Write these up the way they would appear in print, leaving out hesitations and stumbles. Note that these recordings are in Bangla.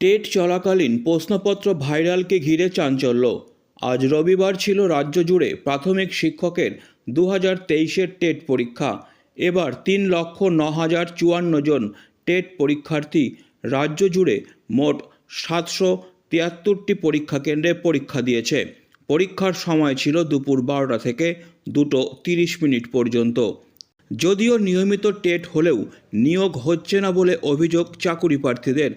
টেট চলাকালীন প্রশ্নপত্র ভাইরালকে ঘিরে চাঞ্চল্য। আজ রবিবার ছিল রাজ্য জুড়ে প্রাথমিক শিক্ষকের 2023-এর টেট পরীক্ষা। এবার 3,09,054 জন টেট পরীক্ষার্থী রাজ্য জুড়ে মোট 773টি পরীক্ষা কেন্দ্রে পরীক্ষা দিয়েছে। পরীক্ষার সময় ছিল দুপুর 12টা থেকে 2:30 পর্যন্ত। যদিও নিয়মিত টেট হলেও নিয়োগ হচ্ছে না বলে অভিযোগ চাকুরি প্রার্থীদের।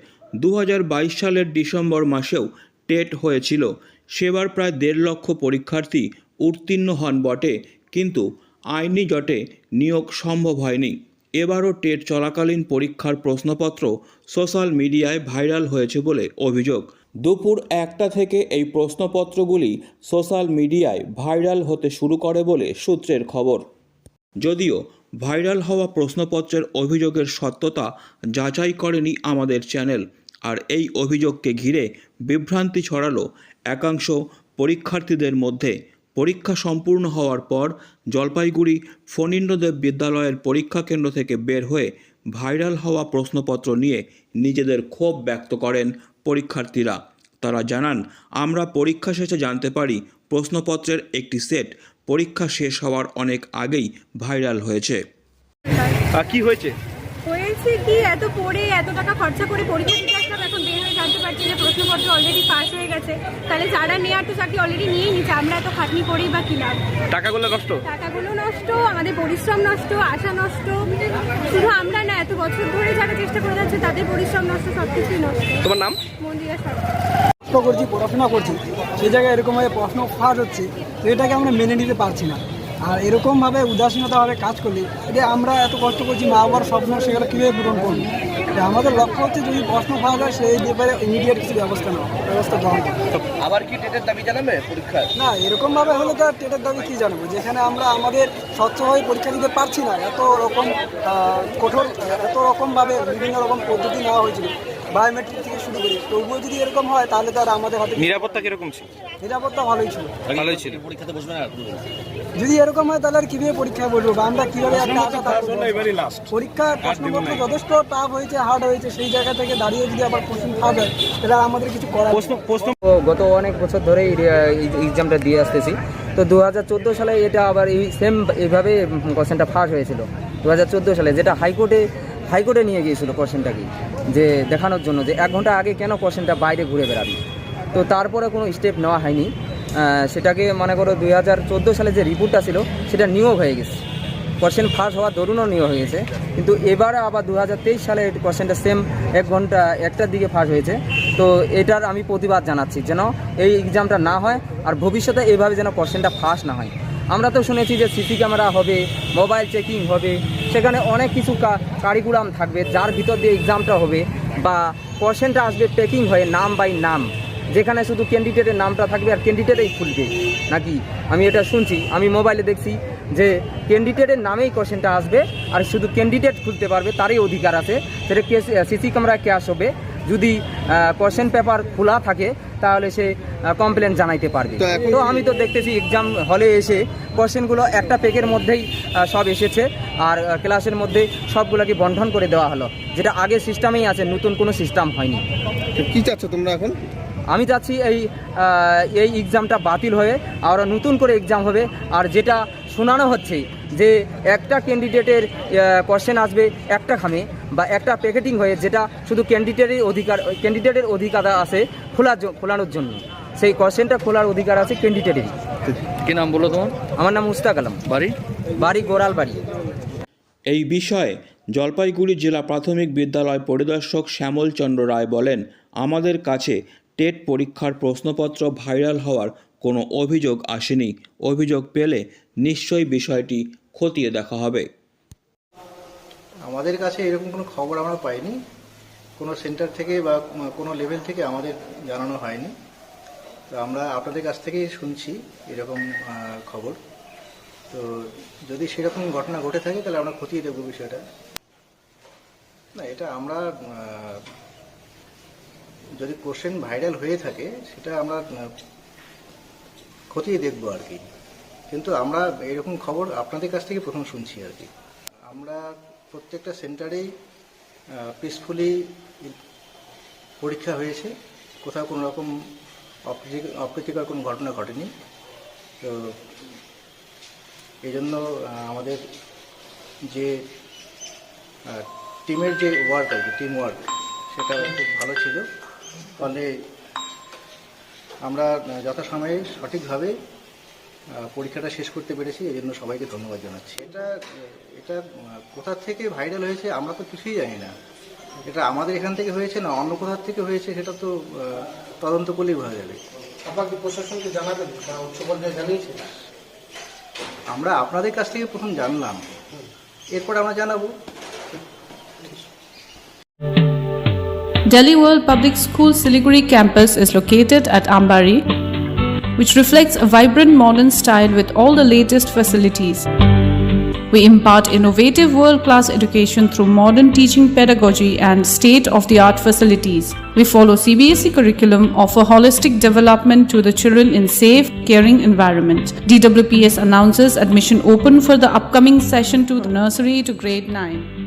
2022 সালের ডিসেম্বর মাসেও টেট হয়েছিল। সেবার প্রায় 1.5 লক্ষ পরীক্ষার্থী উত্তীর্ণ হন বটে, কিন্তু আইনি জটে নিয়োগ সম্ভব হয়নি। এবারও টেট চলাকালীন পরীক্ষার প্রশ্নপত্র সোশ্যাল মিডিয়ায় ভাইরাল হয়েছে বলে অভিযোগ। দুপুর 1টা থেকে এই প্রশ্নপত্রগুলি সোশ্যাল মিডিয়ায় ভাইরাল হতে শুরু করে বলে সূত্রের খবর। যদিও ভাইরাল হওয়া প্রশ্নপত্রের অভিযোগের সত্যতা যাচাই করেনি আমাদের চ্যানেল, আর এই অভিযোগকে ঘিরে বিভ্রান্তি ছড়ালো একাংশ পরীক্ষার্থীদের মধ্যে। পরীক্ষা সম্পূর্ণ হওয়ার পর জলপাইগুড়ি ফণীন্দ্রদেব বিদ্যালয়ের পরীক্ষা কেন্দ্র থেকে বের হয়ে ভাইরাল হওয়া প্রশ্নপত্র নিয়ে নিজেদের ক্ষোভ ব্যক্ত করেন পরীক্ষার্থীরা। তারা জানান, আমরা পরীক্ষা শেষে জানতে পারি প্রশ্নপত্রের একটি সেট পরীক্ষা শেষ হওয়ার অনেক আগেই ভাইরাল হয়েছে। কি হয়েছে কি এত পড়ে এত টাকা খরচা করে পরীক্ষা দিতে আসলাম, এখন বের হয়ে জানতে পারছি যে প্রশ্নপত্র অলরেডি পাস হয়ে গেছে। তাহলে যারা নেওয়ার তো চাকরি অলরেডি নিয়ে নিচ্ছে, আমরা এত খাটনি করি বা কি লাভ? টাকাগুলো নষ্ট, আমাদের পরিশ্রম নষ্ট, আশা নষ্ট। শুধু আমরা না, এত বছর ধরে যারা চেষ্টা করে যাচ্ছে তাদের পরিশ্রম নষ্ট, সবকিছুই নষ্ট। তোমার নাম? মন্দিরা করছি, পড়াশোনা করছি, সেই জায়গায় এরকমভাবে প্রশ্ন ফাঁস হচ্ছে, তো এটাকে আমরা মেনে নিতে পারছি না। আর এরকমভাবে উদাসীনতাভাবে কাজ করলে এটা আমরা এত কষ্ট করছি, মা বাবার স্বপ্ন সেগুলো কীভাবে পূরণ করবো? আমাদের লক্ষ্য হচ্ছে যদি প্রশ্ন ফাঁস হয় সেই ব্যাপারে ইমিডিয়েট কিছু ব্যবস্থা গ্রহণ করবো। আবার কি টেটের দাবি জানাবে পরীক্ষা? না, এরকমভাবে হলে তো আর টেটের দাবি কী জানাবো, যেখানে আমরা আমাদের স্বচ্ছভাবে পরীক্ষা দিতে পারছি না। এত রকমভাবে বিভিন্ন রকম পদ্ধতি নেওয়া হয়েছিল, বায়োমেট্রিক থেকে শুরু করি। তবুও যদি এরকম হয় তাহলে তো আর আমাদের হাতে। নিরাপত্তা কিরকম ছিল? নিরাপত্তা ভালোই ছিল। পরীক্ষাতে বসবে না? যদি এরকম হয় তাহলে আর কিভাবে পরীক্ষায় বসবো বা আমরা কিভাবে একটা আশা থাকবো? পরীক্ষার প্রশ্নপত্র যথেষ্ট টাফ হয়েছে, হার্ড হয়েছে, সেই জায়গা থেকে দাঁড়িয়ে যদি আবার কোশ্চেন ফাঁস হয় তাহলে আমাদের কিছু করার। গত অনেক বছর ধরেই এক্সামটা দিয়ে আসতেছি, তো 2014 সালে এটা আবার এই সেম এইভাবে কোশ্চেনটা ফাঁস হয়েছিল 2014 সালে, যেটা হাইকোর্টে নিয়ে গিয়েছিল কোশ্চেনটাকে, যে দেখানোর জন্য যে 1 ঘন্টা আগে কেন কোশ্চেনটা বাইরে ঘুরে বেড়াবে। তো তারপরে কোনো স্টেপ নেওয়া হয়নি, সেটাকে মনে করো 2014 সালে যে রিপোর্টটা ছিল সেটা নিয়োগ হয়ে গেছে, কোশ্চেন ফাঁস হওয়ার দরুনও নিয়োগ হয়ে গেছে। কিন্তু এবারে আবার 2023 সালে কোশ্চেনটা সেম 1 ঘন্টা 1টার দিকে ফাঁস হয়েছে। তো এটার আমি প্রতিবাদ জানাচ্ছি, যেন এই এক্সামটা না হয় আর ভবিষ্যতে এইভাবে যেন কোশ্চেনটা ফাঁস না হয়। আমরা তো শুনেছি যে সিসি ক্যামেরা হবে, মোবাইল চেকিং হবে, সেখানে অনেক কিছু কারিকুলাম থাকবে যার ভিতর দিয়ে এক্সামটা হবে, বা কোশ্চেনটা আসবে পেকিং হয়ে নাম বাই নাম, যেখানে শুধু ক্যান্ডিডেটের নামটা থাকবে আর ক্যান্ডিডেটেই খুলবে নাকি। আমি এটা শুনছি, আমি মোবাইলে দেখছি যে ক্যান্ডিডেটের নামেই কোশ্চেনটা আসবে আর শুধু ক্যান্ডিডেট খুলতে পারবে, তারই অধিকার আছে। সেটা সিসি ক্যামেরা ক্যাশ হবে, যদি কোশ্চেন পেপার খোলা থাকে তাহলে সে কমপ্লেন জানাইতে পারবে। তো আমি তো দেখতেছি এক্সাম হলে এসে কোশ্চেনগুলো একটা পেকের মধ্যেই সব এসেছে, আর ক্লাসের মধ্যে সবগুলোকে বন্টন করে দেওয়া হলো, যেটা আগে সিস্টেমেই আছে, নতুন কোনো সিস্টেম হয়নি। কি চাচ্ছ তোমরা এখন? আমি চাচ্ছি এই এক্সামটা বাতিল হয়ে আর নতুন করে এক্সাম হবে। আর যেটা শোনানো হচ্ছে যে একটা ক্যান্ডিডেটের কোশ্চেন আসবে একটা খামে বা একটা প্যাকেটিং হয়ে, যেটা শুধু ক্যান্ডিডেটের অধিকার আছে খোলানোর জন্য, সেই কোশ্চেনটা খোলার অধিকার আছে ক্যান্ডিডেটেরই। কি নাম বলো তোমার? আমার নাম মুস্তাক আলম, বাড়ি গোড়ালবাড়ি। এই বিষয়ে জলপাইগুড়ি জেলা প্রাথমিক বিদ্যালয় পরিদর্শক শ্যামল চন্দ্র রায় বলেন, আমাদের কাছে টেট পরীক্ষার প্রশ্নপত্র ভাইরাল হওয়ার কোনো অভিযোগ আসেনি। অভিযোগ পেলে নিশ্চয়ই বিষয়টি খতিয়ে দেখা হবে। আমাদের কাছে এরকম কোনো খবর আমরা পাইনি, কোনো সেন্টার থেকে বা কোনো লেভেল থেকে আমাদের জানানো হয়নি। তো আমরা আপনাদের কাছ থেকেই শুনছি এরকম খবর। তো যদি সেরকম ঘটনা ঘটে থাকে তাহলে আমরা খতিয়ে দেখব বিষয়টা। না, এটা আমরা যদি কোশ্চেন ভাইরাল হয়ে থাকে সেটা আমরা খতিয়ে দেখব আর কি, কিন্তু আমরা এরকম খবর আপনাদের কাছ থেকে প্রথম শুনছি আর কি। আমরা প্রত্যেকটা সেন্টারেই পিসফুলি পরীক্ষা হয়েছে, কোথাও কোনো রকম অপ্রীতিকর কোনো ঘটনা ঘটেনি। তো এই জন্য আমাদের যে টিমের যে ওয়ার্ক আর কি, টিম ওয়ার্ক, সেটা খুব ভালো ছিল। ফলে আমরা যথাসময়ে সঠিকভাবে পরীক্ষাটা শেষ করতে পেরেছি, এই জন্য সবাইকে ধন্যবাদ জানাচ্ছি। এটা কোথা থেকে ভাইরাল হয়েছে আমরা তো কিছুই জানি না। এটা আমাদের এখান থেকে হয়েছে না অন্য কোথা থেকে হয়েছে, সেটা তো তদন্ত করলেই বোঝা যাবে। আপনাকে প্রশাসনকে জানাবেন বা উচ্চ পর্যায়ে জানিয়েছে? আমরা আপনাদের কাছ থেকে প্রথম জানলাম, এরপর আমরা জানাবো। Delhi World Public School Siliguri campus is located at Ambari, which reflects a vibrant modern style with all the latest facilities. We impart innovative world-class education through modern teaching pedagogy and state-of-the-art facilities. We follow CBSE curriculum, offer holistic development to the children in safe, caring environment. DWPS announces admission open for the upcoming session to the nursery to grade 9.